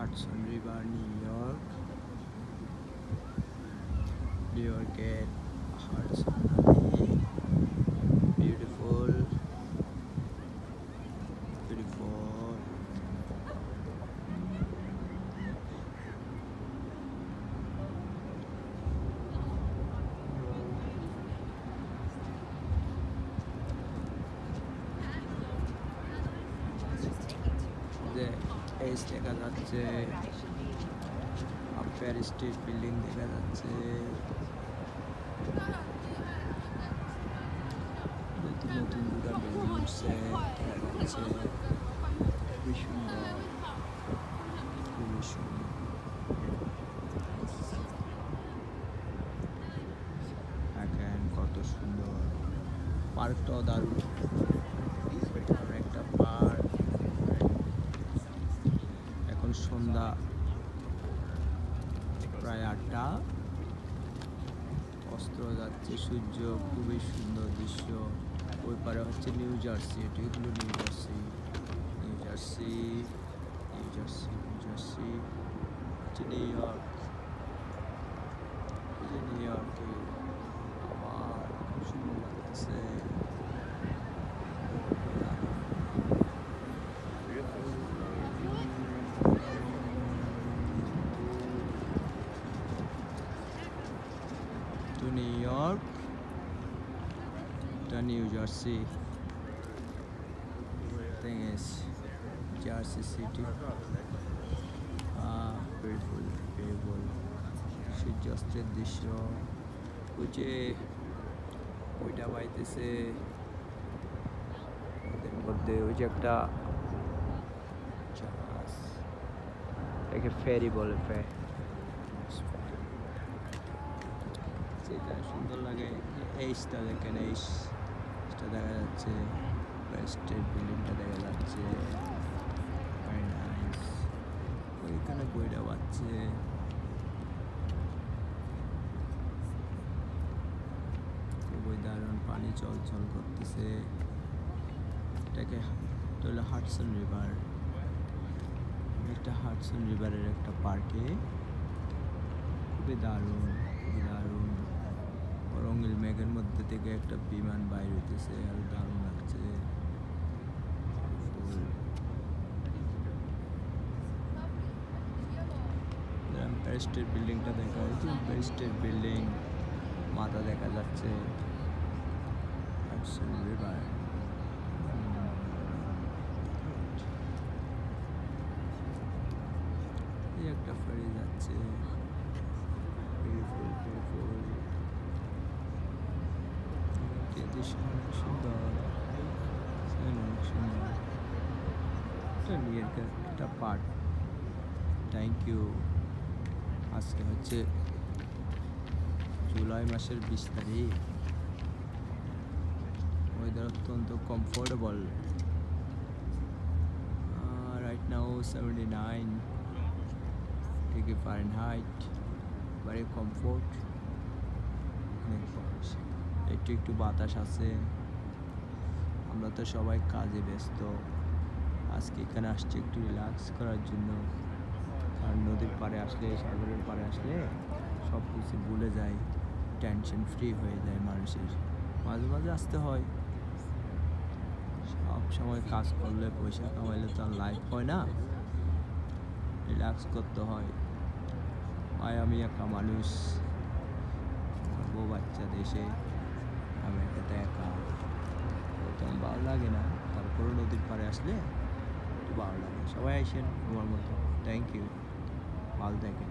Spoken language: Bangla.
হাডসন রিভার, নিউ ইয়র্কের হাডসন নদী, বিউটিফুল বিউটিফুল। এইচ দেখা যাচ্ছে, আম্পায়ার স্টেট বিল্ডিং দেখা যাচ্ছে, নতুন নতুন দুটা বিল্ডিং উঠছে দেখা যাচ্ছে, খুবই সুন্দর খুবই সুন্দর। দেখেন কত সুন্দর, পার্কটাও দারুণ, একটা পার্ক। এখন সন্ধ্যা প্রায় 8টা, অস্ত যাচ্ছে সূর্য, খুবই সুন্দর দৃশ্য। ওই পারে হচ্ছে নিউ জার্সি, এটি হলো new jersey, new jersey, new jersey, new jersey হচ্ছে নিউ ইয়র্ক, নিউ ইয়র্কে আমার খুব সুন্দর লাগতেছে। to New York, to New Jersey. Thing is Jersey City. Beautiful, beautiful. সূর্যাস্তের দৃশ্য, ওই যে ওইটা বাইতেছে ওদের মধ্যে, ওই যে একটা জাহাজ, এটাকে ফেরি বলে, যেটা সুন্দর লাগে। এইচটা দেখেন, এইচটা দেখা যাচ্ছে, স্টেট বিল্ডিংটা দেখা যাচ্ছে, ভেরি নাইস। ওইখানে বইটা বাজছে, খুবই দারুণ, পানি চলচল করতেছে। এটাকে হলো হাডসন রিভার, এটা হাডসন রিভারের একটা পার্কে, খুবই দারুণ খুবই দারুণ। রঙিন মেঘের মধ্যে থেকে একটা বিমান বাইর হইতেছে, আর দারুণ লাগছে। এম্পায়ার স্টেট বিল্ডিংটা দেখা যাচ্ছে, এম্পায়ার স্টেট বিল্ডিং, মাথা দেখা যাচ্ছে, হাডসন রিভার। এই একটা ফেরি যাচ্ছে, বিউটিফুল বিউটিফুল, দৃশ্য অনেক সুন্দর, অনেক সুন্দর। এটা নিয়ে একটা পার্ট। Thank you. আজকে হচ্ছে জুলাই মাসের 20 তারিখ, ওয়েদার অত্যন্ত comfortable. Right now 79 degree Fahrenheit, very comfort, একটু একটু বাতাস আছে। আমরা তো সবাই কাজে ব্যস্ত, আজকে এখানে আসছি একটু রিল্যাক্স করার জন্য। কারণ নদীর পাড়ে আসলে, সাগরের পাড়ে আসলে সব কিছু ভুলে যায়, টেনশন ফ্রি হয়ে যায় মানুষের। মাঝে মাঝে আসতে হয়, সব সময় কাজ করলে পয়সা কামাইলে তো আর লাইফ হয় না, রিল্যাক্স করতে হয়। আমি একটা মানুষ, আমার বউ বাচ্চা দেশে, আমি একটা একা, তেমন ভালো লাগে না। তারপরে নদীর পাড়ে আসলে একটু ভালো লাগে। সবাই আসেন আমার মতো। থ্যাংক ইউ, ভালো থাকেন।